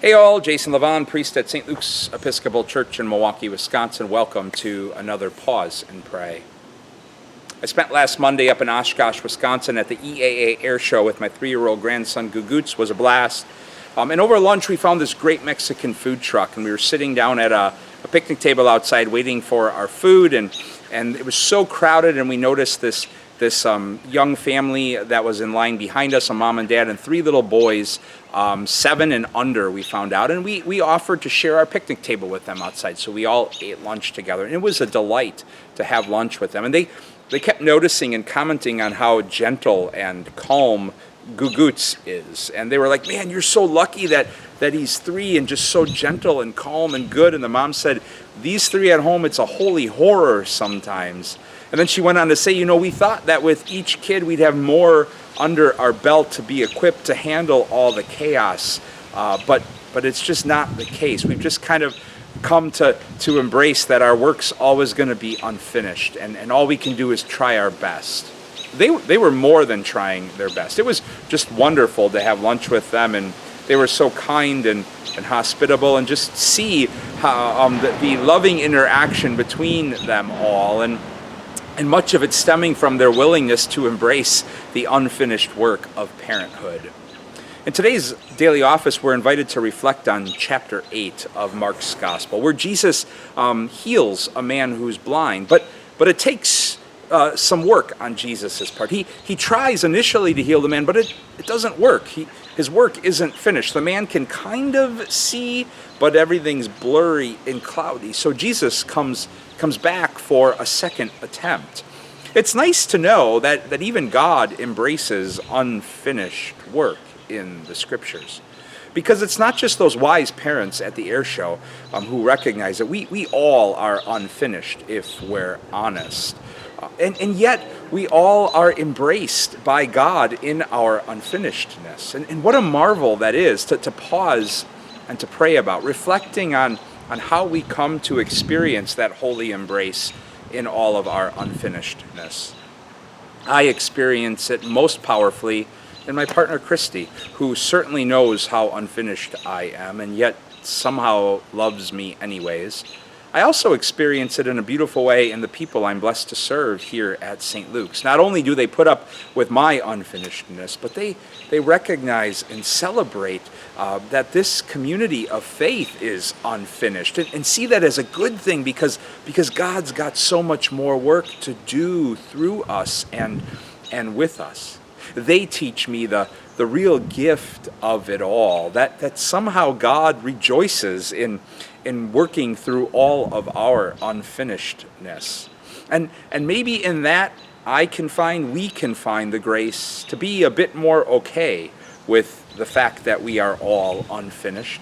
Hey all, Jason Levon, priest at St. Luke's Episcopal Church in Milwaukee, Wisconsin. Welcome to another Pause and Pray. I spent last Monday up in Oshkosh, Wisconsin at the EAA Air Show with my 3-year-old grandson Guguts. It was a blast. And over lunch we found this great Mexican food truck, and we were sitting down at a picnic table outside waiting for our food, and it was so crowded, and we noticed this young family that was in line behind us, a mom and dad and 3 little boys, 7 and under, we found out. And we offered to share our picnic table with them outside, so we all ate lunch together. And it was a delight to have lunch with them. And they kept noticing and commenting on how gentle and calm Guguts is. And they were like, man, you're so lucky that he's 3 and just so gentle and calm and good. And the mom said, these 3 at home, it's a holy horror sometimes. And then she went on to say, we thought that with each kid we'd have more under our belt to be equipped to handle all the chaos, but it's just not the case. We've just kind of come to embrace that our work's always going to be unfinished, and all we can do is try our best. They were more than trying their best. It was just wonderful to have lunch with them, and they were so kind and hospitable, and just see how, the loving interaction between them all, and much of it stemming from their willingness to embrace the unfinished work of parenthood. In today's daily office, we're invited to reflect on chapter 8 of Mark's Gospel, where Jesus heals a man who's blind, but it takes some work on Jesus' part. He tries initially to heal the man, but it doesn't work. His work isn't finished. The man can kind of see, but everything's blurry and cloudy. So Jesus comes back for a second attempt. It's nice to know that even God embraces unfinished work in the scriptures, because it's not just those wise parents at the air show who recognize that we all are unfinished if we're honest. And yet we all are embraced by God in our unfinishedness. And what a marvel that is to pause and to pray about, reflecting on how we come to experience that holy embrace in all of our unfinishedness. I experience it most powerfully in my partner Christy, who certainly knows how unfinished I am and yet somehow loves me anyways. I also experience it in a beautiful way in the people I'm blessed to serve here at St. Luke's. Not only do they put up with my unfinishedness, but they recognize and celebrate that this community of faith is unfinished, and see that as a good thing, because God's got so much more work to do through us and with us. They teach me the real gift of it all, that somehow God rejoices in working through all of our unfinishedness. And maybe in that we can find the grace to be a bit more okay with the fact that we are all unfinished,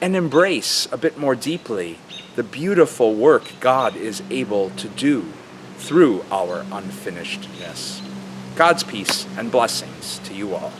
and embrace a bit more deeply the beautiful work God is able to do through our unfinishedness. God's peace and blessings to you all.